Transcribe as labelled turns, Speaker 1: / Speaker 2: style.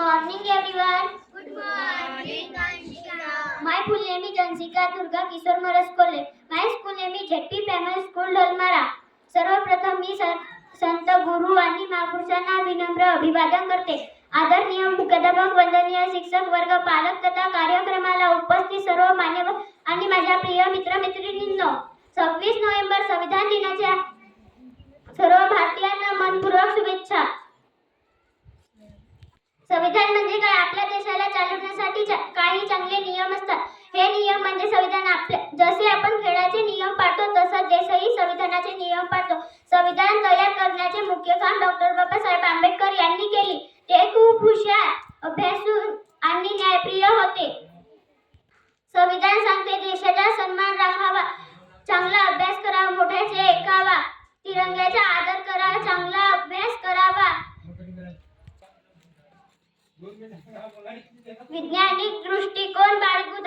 Speaker 1: morning, everyone.
Speaker 2: Good morning, Anshika.
Speaker 1: My full name is Jansika Durga Kishore Maraskole. My school name is ZP Primary School, Dolmara. सर्वप्रथम मी संत गुरु आणि महापुरुषांना विनम्र अभिवादन करते. आदरणीय मुख्याध्यापक, वंदनीय शिक्षक वर्ग, पालक तथा कार्यक्रमाला उपस्थित सर्व मान्यवर आणि माझ्या प्रिय मित्रमैत्रिणींनो, 26 नोव्हेंबर संविधान दिनाच्या सर्व भारतीयांना मनपूर्वक शुभेच्छा. संविधान म्हणजे काय? आपल्या देशाला चालवण्यासाठी काही चांगले नियम असतात. हे नियम म्हणजे संविधान. जसे आपण खेळाचे नियम पाळतो तसं देशही संविधानाचे नियम पाळतो. संविधान तयार करण्याचे मुख्य काम डॉक्टर बाबासाहेब आंबेडकर यांनी केले. ते खूप हुशार, अभ्यासू आणि न्यायप्रिय होते. संविधान सांगते देशाचा सन्मान राखावा, चांगला अभ्यास करावा, मोठ्याचे ऐकावा, तिरंग्याचा आदर करावा, चांगला अभ्यास करावा, वैज्ञानिक दृष्टिकोन बाळगून